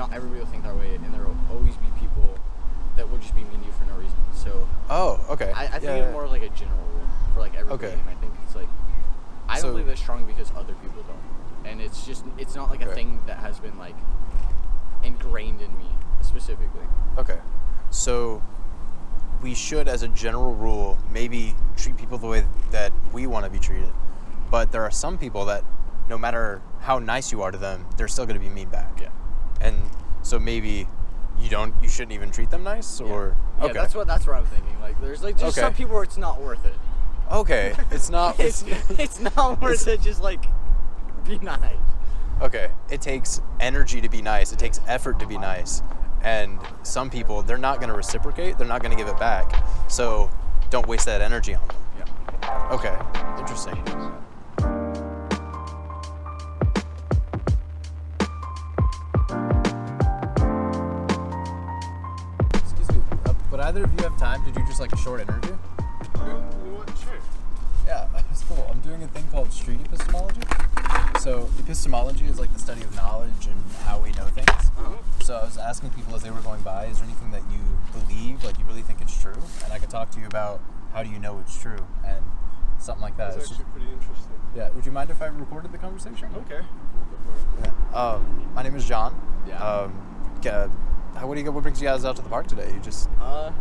not everybody will think that way, and there will always be people that will just be mean to you for no reason. So. Oh, okay. I think it's more like a general rule for like everybody, and I think it's like I don't believe that's strong because other people don't, and it's not like a thing that has been like ingrained in me specifically. Okay, so we should, as a general rule, maybe treat people the way that we want to be treated. But there are some people that, no matter how nice you are to them, they're still going to be mean back. Yeah. And so maybe you shouldn't even treat them nice, or okay. That's what I'm thinking. Like, there's like just some people where it's not worth it. Okay, it's not. it's not worth it. Just like be nice. Okay, it takes energy to be nice. It takes effort to be nice. And some people, they're not going to reciprocate. They're not going to give it back. So don't waste that energy on them. Yeah. Okay, interesting. Excuse me, would either of you have time to do just like a short interview? Sure. Yeah, it's cool. I'm doing a thing called Street Epistemology. So epistemology is like the study of knowledge and how we know things. So I was asking people as they were going by, is there anything that you believe, like you really think it's true? And I could talk to you about how do you know it's true and something like that. That's actually pretty interesting. Yeah, would you mind if I recorded the conversation? Okay. Yeah. My name is John. Yeah. What brings you guys out to the park today? You just... We're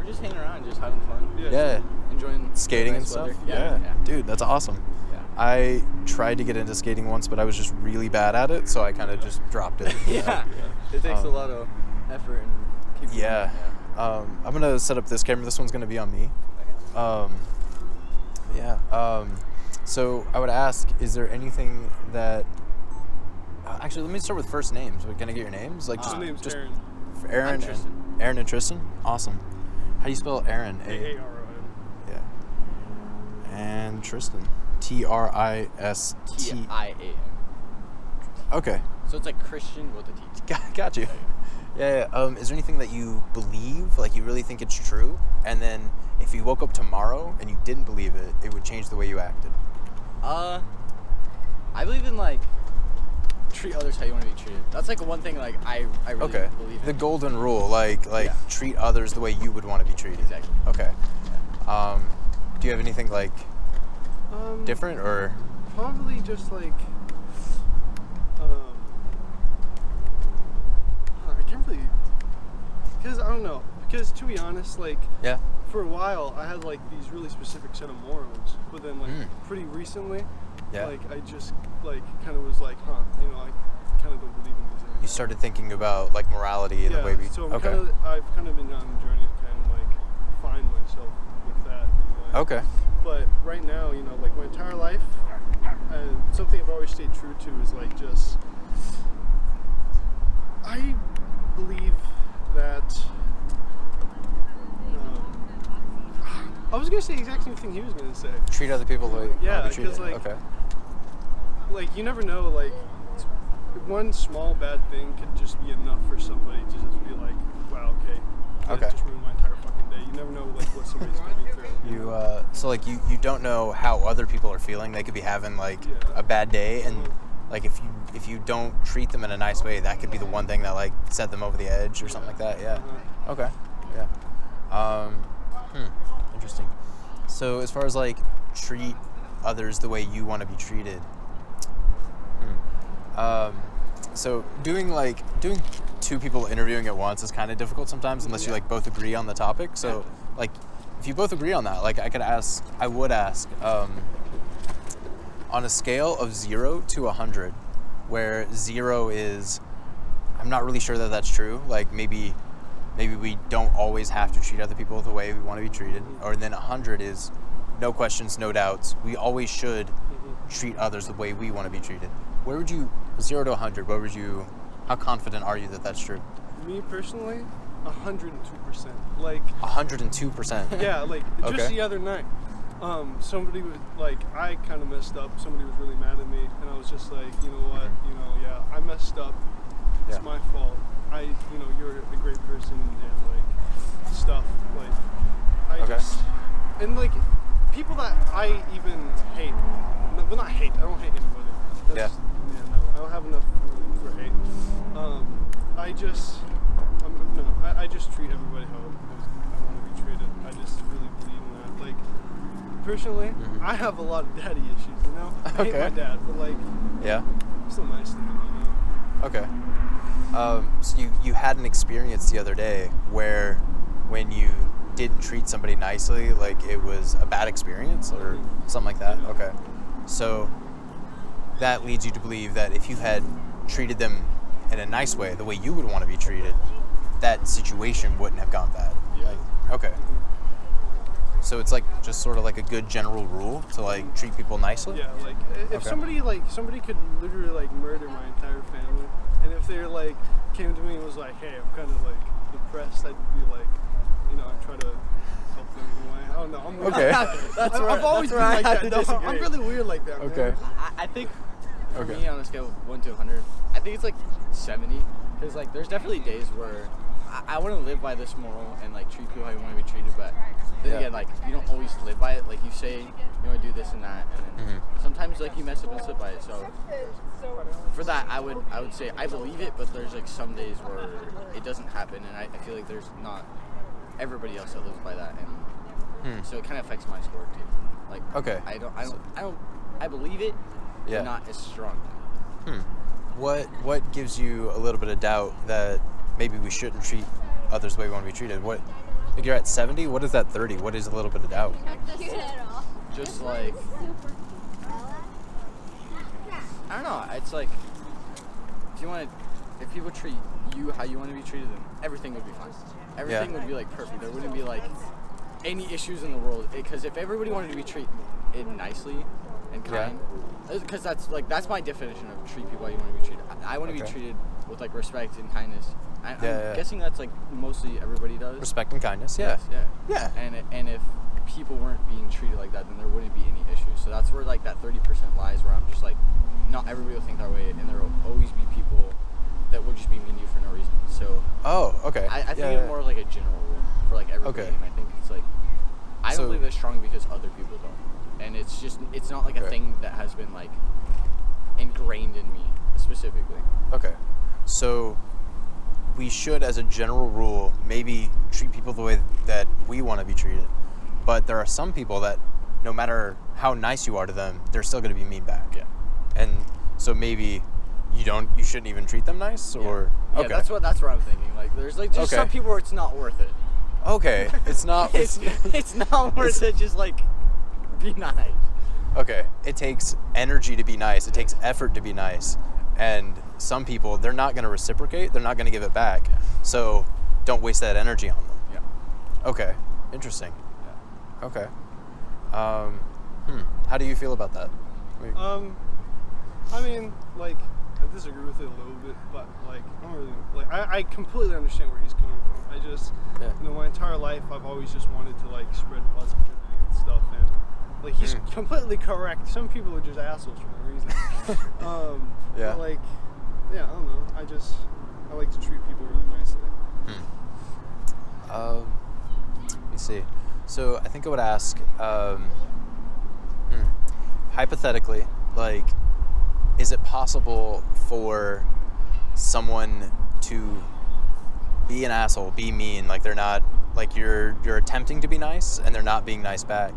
just hanging around, just having fun. Yeah. Enjoying skating nice and stuff? Yeah. Dude, that's awesome. Yeah. I tried to get into skating once, but I was just really bad at it, so I kind of just dropped it. Yeah. It takes a lot of effort and keep Yeah. I'm going to set up this camera. This one's going to be on me. So I would ask, is there anything that... actually, let me start with first names. Can I get your names? Like, My name's Aaron. Aaron Tristan. Aaron and Tristan? Awesome. How do you spell Aaron? A-A-R-O-N. Yeah. And Tristan. T-R-I-S-T. T-I-A-N. Okay. So it's like Christian with a T. Got you. Yeah. Is there anything that you believe, like you really think it's true, and then if you woke up tomorrow and you didn't believe it, it would change the way you acted? I believe in like treat others how you want to be treated. That's like one thing like I really believe in. The golden rule, like treat others the way you would want to be treated. Exactly. Okay. Do you have anything like different or? Probably just like I can't really, because I don't know. Because to be honest, like for a while I had like these really specific set of morals, but then like pretty recently, like I just like kind of was like, I kind of don't believe in these anymore. You started thinking about like morality and the way we. So I've kind of been on a journey to kind of like find myself with that. Okay. But right now, like my entire life, something I've always stayed true to is like just I believe that. I was gonna say the exact same thing he was gonna say. Treat other people the way you want to be treated. Because like you never know, like one small bad thing could just be enough for somebody to just be like, wow, okay, that just ruined my entire fucking day. You never know like what somebody's going through. So like you don't know how other people are feeling. They could be having like a bad day, and like if you don't treat them in a nice way, that could be the one thing that like set them over the edge or something like that. Yeah. Okay. Yeah. Interesting. So as far as like treat others the way you want to be treated. So doing two people interviewing at once is kind of difficult sometimes unless you like both agree on the topic. So like if you both agree on that, like I would ask on a scale of 0 to 100, where 0 is I'm not really sure that that's true. Like maybe we don't always have to treat other people the way we want to be treated. Or then 100 is no questions, no doubts. We always should treat others the way we want to be treated. Where would you, 0 to 100, how confident are you that that's true? Me personally, 102%. Like 102%? Yeah, like just the other night. Somebody was like, I kind of messed up. Somebody was really mad at me, and I was just like, you know what, I messed up. It's my fault. You're a great person and like stuff. Like and like people that I even hate. Well, not hate. I don't hate anybody. No, I don't have enough room for hate. I just treat everybody how I want to be treated. I just really believe in that. Like, personally, I have a lot of daddy issues, you know? I hate my dad, but like, yeah, I'm still nice to him, you know? Okay. So you had an experience the other day where when you didn't treat somebody nicely, like it was a bad experience or something like that? Okay. So that leads you to believe that if you had treated them in a nice way, the way you would want to be treated, that situation wouldn't have gone bad. Yeah. Like, okay. So it's like just sort of like a good general rule to like treat people nicely? Yeah, like if somebody could literally like murder my entire family, and if they like came to me and was like, hey, I'm kind of like depressed, I'd be like, you know, I'd try to help them in a way. I don't know. I'm Okay. I've always been like that. I'm really weird like that, man. Okay. I think for me, on a scale of 1 to 100, I think it's like 70. Because like there's definitely days where I want to live by this moral and like treat people how you want to be treated, but then again, like you don't always live by it. Like you say you want to do this and that, and then sometimes like you mess up and slip by it. So for that, I would say I believe it, but there's like some days where it doesn't happen, and I feel like there's not everybody else that lives by that, and so it kind of affects my score too. Like I believe it, but not as strong. What gives you a little bit of doubt that maybe we shouldn't treat others the way we want to be treated? What, like you're at 70? What is that 30? What is a little bit of doubt? Just like, I don't know. It's like if people treat you how you want to be treated, then everything would be fine. Everything would be like perfect. There wouldn't be like any issues in the world. Because if everybody wanted to be treated nicely and kind, because that's my definition of treat people how you want to be treated. I want to be treated with like respect and kindness. I'm guessing that's like mostly everybody does. Respect and kindness, yeah. And if people weren't being treated like that, then there wouldn't be any issues. So that's where like that 30% lies, where I'm just like, not everybody will think that way, and there will always be people that will just be mean to you for no reason. So I think it's more like a general rule for like everybody, and I think it's like I don't believe it's strong because other people don't, and it's not like a thing that has been like ingrained in me specifically. Okay, so we should, as a general rule, maybe treat people the way that we want to be treated. But there are some people that, no matter how nice you are to them, they're still going to be mean back. Yeah. And so maybe you shouldn't even treat them nice, or that's what I'm thinking. Like there's like just some people where it's not worth it. Okay, it's not. it's not worth it. Just like be nice. Okay, it takes energy to be nice. It takes effort to be nice. And some people, they're not going to reciprocate. They're not going to give it back. So don't waste that energy on them. Yeah. Okay. Interesting. Yeah. Okay. How do you feel about that? I mean, like, I disagree with it a little bit, but like, I don't really like. I completely understand where he's coming from. I just, you know, my entire life, I've always just wanted to like spread positivity and stuff, and like he's completely correct. Some people are just assholes for no reason. But like, I don't know. I like to treat people really nicely. Let me see. So I think I would ask, hypothetically, like, is it possible for someone to be an asshole, be mean, like they're not, like you're attempting to be nice and they're not being nice back?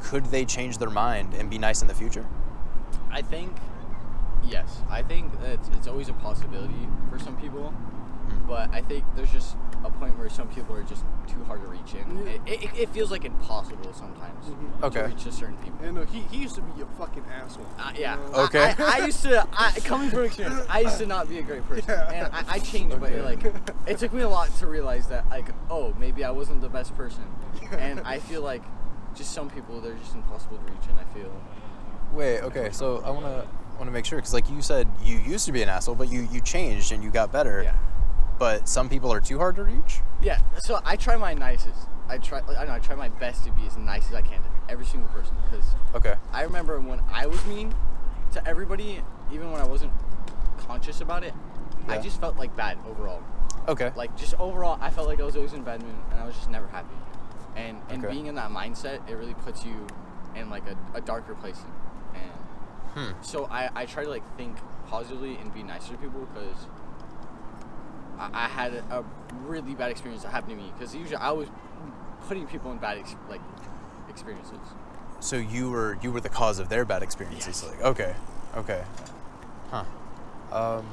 Could they change their mind and be nice in the future? I think, yes. I think that it's always a possibility for some people, but I think there's just a point where some people are just too hard to reach in. It feels like impossible sometimes to reach a certain people. And he used to be a fucking asshole. Yeah. Okay. I used to, coming from experience, I used to not be a great person. And I changed, but it took me a lot to realize that, like, oh, maybe I wasn't the best person. And I feel like just some people, they're just impossible to reach in, I feel. Wait, okay, so I want to make sure, because like you said, you used to be an asshole, but you changed and you got better. Yeah. But some people are too hard to reach? Yeah, so I try my nicest. I try my best to be as nice as I can to every single person, because I remember when I was mean to everybody, even when I wasn't conscious about it, I just felt like bad overall. Okay. Like just overall, I felt like I was always in a bad mood, and I was just never happy. And being in that mindset, it really puts you in like a darker place. And so I try to like think positively and be nicer to people, because I had a really bad experience that happened to me, because usually I was putting people in bad experiences. So you were the cause of their bad experiences. Yes. Like, okay. Huh. Let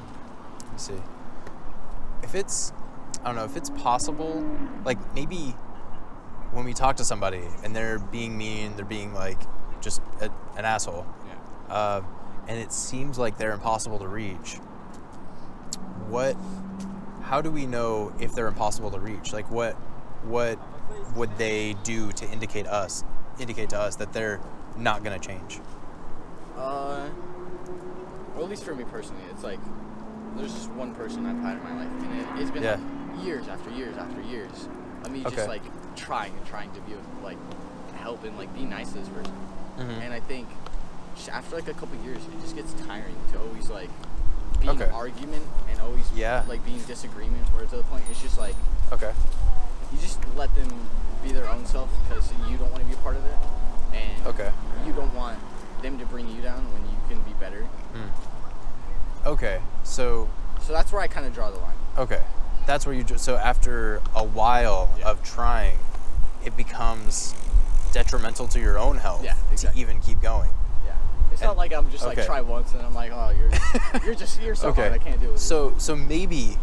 me see. If it's possible, like maybe when we talk to somebody and they're being mean, they're being like just an asshole. Yeah. And it seems like they're impossible to reach. How do we know if they're impossible to reach? Like what would they do to indicate to us that they're not gonna change? Well, at least for me personally, it's like there's just one person I've had in my life, and it's been like years after years after years of me just like trying to be like help and like be nice to this person. Mm-hmm. And I think just after like a couple years, it just gets tiring to always like be in an argument and always like be in disagreement, where to the point it's just like you just let them be their own self, because you don't want to be a part of it, and you don't want them to bring you down when you can be better. Okay, so that's where I kind of draw the line. Okay, that's where so after a while of trying, it becomes detrimental to your own health to even keep going. Yeah, it's not like I'm just like try once and I'm like, oh, you're so hard, I can't deal with you. So maybe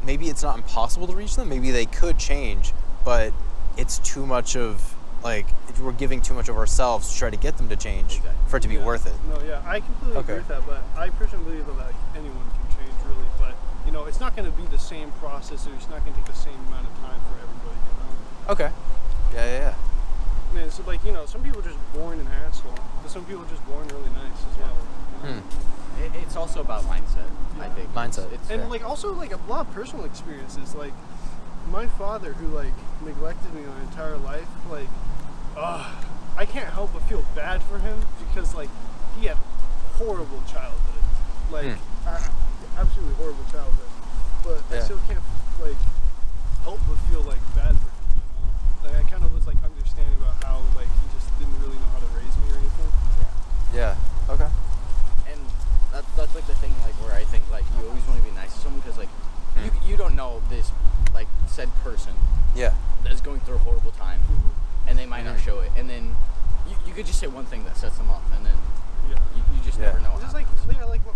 it's not impossible to reach them. Maybe they could change, but it's too much of like we're giving too much of ourselves to try to get them to change for it to be worth it. No, I completely agree with that, but I personally believe that like anyone can change really, but it's not going to be the same process, or it's not going to take the same amount of time for everybody, Okay. Yeah. Man, so like, some people are just born an asshole, but some people are just born really nice as well. It's also about mindset, I think. Mindset. And like also like a lot of personal experiences, like my father, who like neglected me my entire life, like I can't help but feel bad for him, because like he had horrible childhood, like absolutely horrible childhood, but I still can't like help but feel like bad for him, like I kind of was like understanding about how like he just didn't really know how to raise me or anything. Okay. And that's like the thing, like where I think like you always want to be nice to someone, because like you don't know this like said person that's going through a horrible time, and they might not show it, and then you could just say one thing that sets them off, and then you just never know. Just like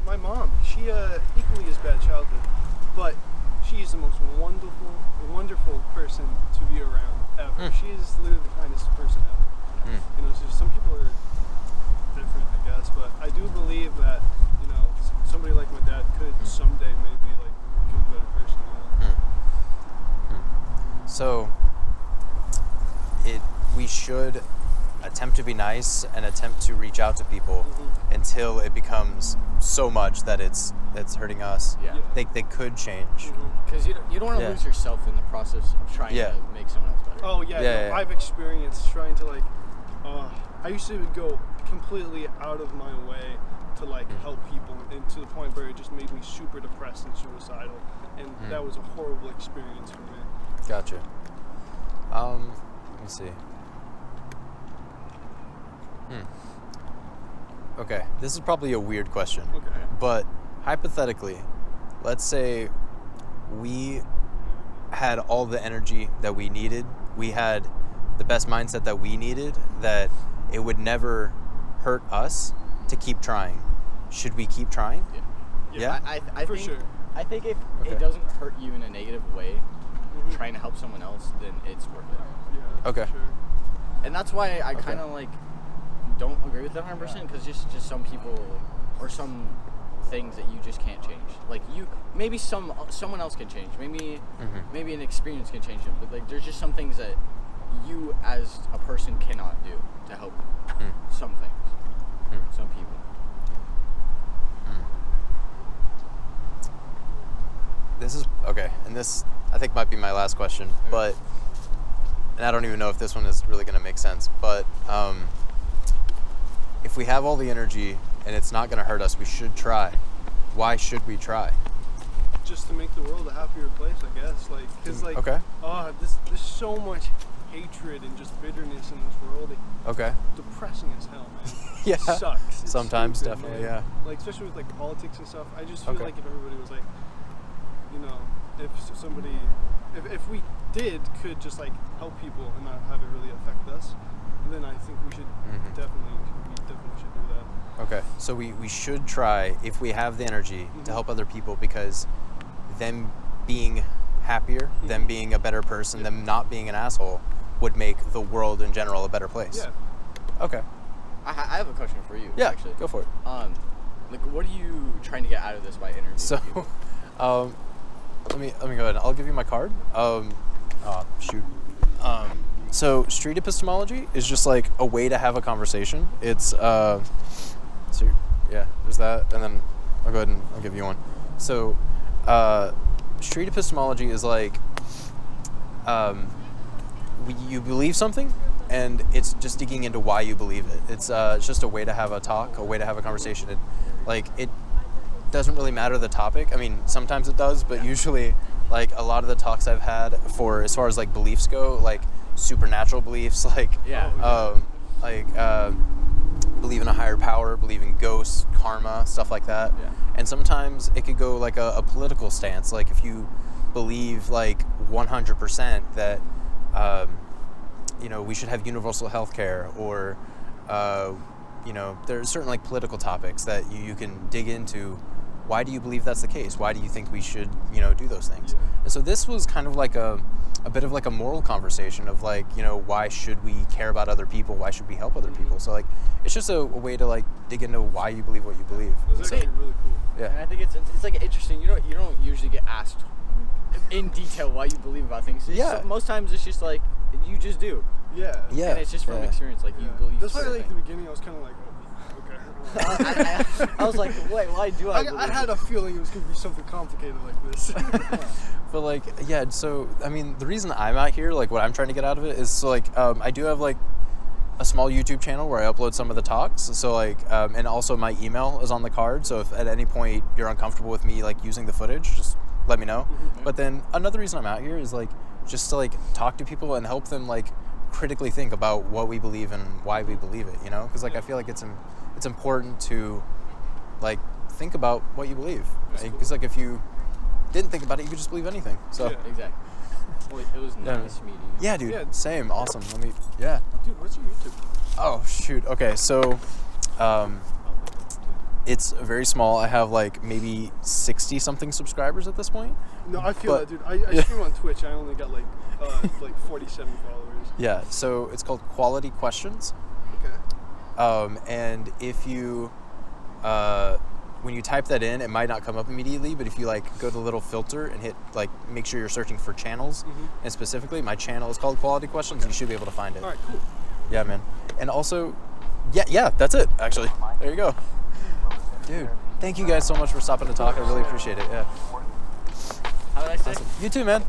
my mom, she equally as bad childhood, but she's the most wonderful person to be around ever. She is literally the kindest person ever. So some people are different, I guess, but I do believe that somebody like my dad could someday maybe like become a better person. So we should attempt to be nice and attempt to reach out to people until it becomes so much that it's hurting us. They could change. Because you don't want to lose yourself in the process of trying to make someone else better. Oh I've experienced trying to like I used to go completely out of my way to like help people, and to the point where it just made me super depressed and suicidal, and that was a horrible experience for me. Gotcha. Let me see. Okay, this is probably a weird question. Okay. But hypothetically, let's say we had all the energy that we needed. We had the best mindset that we needed, that it would never hurt us to keep trying. Should we keep trying? Yeah? I for think, sure. I think if it doesn't hurt you in a negative way, trying to help someone else, then it's worth it. Yeah, okay. For sure. And that's why I kind of like don't agree with that 100%, because just some people or some things that you just can't change. Like maybe someone else can change. Maybe an experience can change them. But like there's just some things that you as a person cannot do to help some things, some people. This is okay, and this I think might be my last question, but and I don't even know if this one is really going to make sense, but if we have all the energy and it's not going to hurt us, we should try. Why should we try? Just to make the world a happier place, I guess. Like, because like, there's so much hatred and just bitterness in this world. Depressing as hell, man. It sucks. It's sometimes, stupid, definitely, man. Like, especially with like politics and stuff. I just feel like if everybody was like, if somebody, if we could just like help people and not have it really affect us, then I think we should definitely should do that. Okay, so we should try, if we have the energy, to help other people, because them being happier, them being a better person, them not being an asshole would make the world in general a better place. Yeah. Okay. I have a question for you. Yeah, actually. go for it. Like, what are you trying to get out of this by interviewing people? So, let me go ahead. I'll give you my card. So street epistemology is just like a way to have a conversation. It's so yeah, there's that, and then I'll go ahead and I'll give you one. So street epistemology is like you believe something, and it's just digging into why you believe it. It's just a way to have a talk, a way to have a conversation. And like, it doesn't really matter the topic. I mean, sometimes it does, but usually, like, a lot of the talks I've had for, as far as like beliefs go, like supernatural beliefs, like believe in a higher power, believe in ghosts, karma, stuff like that. Yeah. And sometimes it could go like a political stance, like if you believe like 100% that we should have universal health care, or there's certain like political topics that you can dig into. Why do you believe that's the case? Why do you think we should do those things? Yeah. And so this was kind of like a bit of like a moral conversation of like, why should we care about other people? Why should we help other people? So like, it's just a way to like dig into why you believe what you believe. It's actually really cool. Yeah. And I think it's like interesting. You don't usually get asked in detail why you believe about things. Yeah. Most times it's just like you just do. Yeah. Yeah. And it's just from experience. Like you believe. That's why certain like at the beginning I was kind of like, okay. I was like, wait, why do I? I had a feeling it was going to be something complicated like this. But like, yeah, so I mean, the reason I'm out here, like what I'm trying to get out of it is, so like, I do have like a small YouTube channel where I upload some of the talks. So like, and also my email is on the card. So if at any point you're uncomfortable with me like using the footage, just let me know. But then another reason I'm out here is like, just to like talk to people and help them like critically think about what we believe and why we believe it, because like I feel like it's important to like think about what you believe, because like if you didn't think about it, you could just believe anything. So exactly. Well, it was nice meeting you. Yeah, dude. Yeah. Same. Awesome. Dude, what's your YouTube? Oh shoot. Okay, so it's very small. I have like maybe 60 something subscribers at this point. No, I feel that, dude. I stream on Twitch. I only got like 47 followers. Yeah. So it's called Quality Questions. Okay. And if you, when you type that in, it might not come up immediately, but if you like go to the little filter and hit like, make sure you're searching for channels, and specifically my channel is called Quality Questions, you should be able to find it. All right, cool. Yeah, man. And also, yeah, that's it, actually. There you go. Dude, thank you guys so much for stopping to talk. I really appreciate it. Yeah. How did I say? Awesome. You too, man.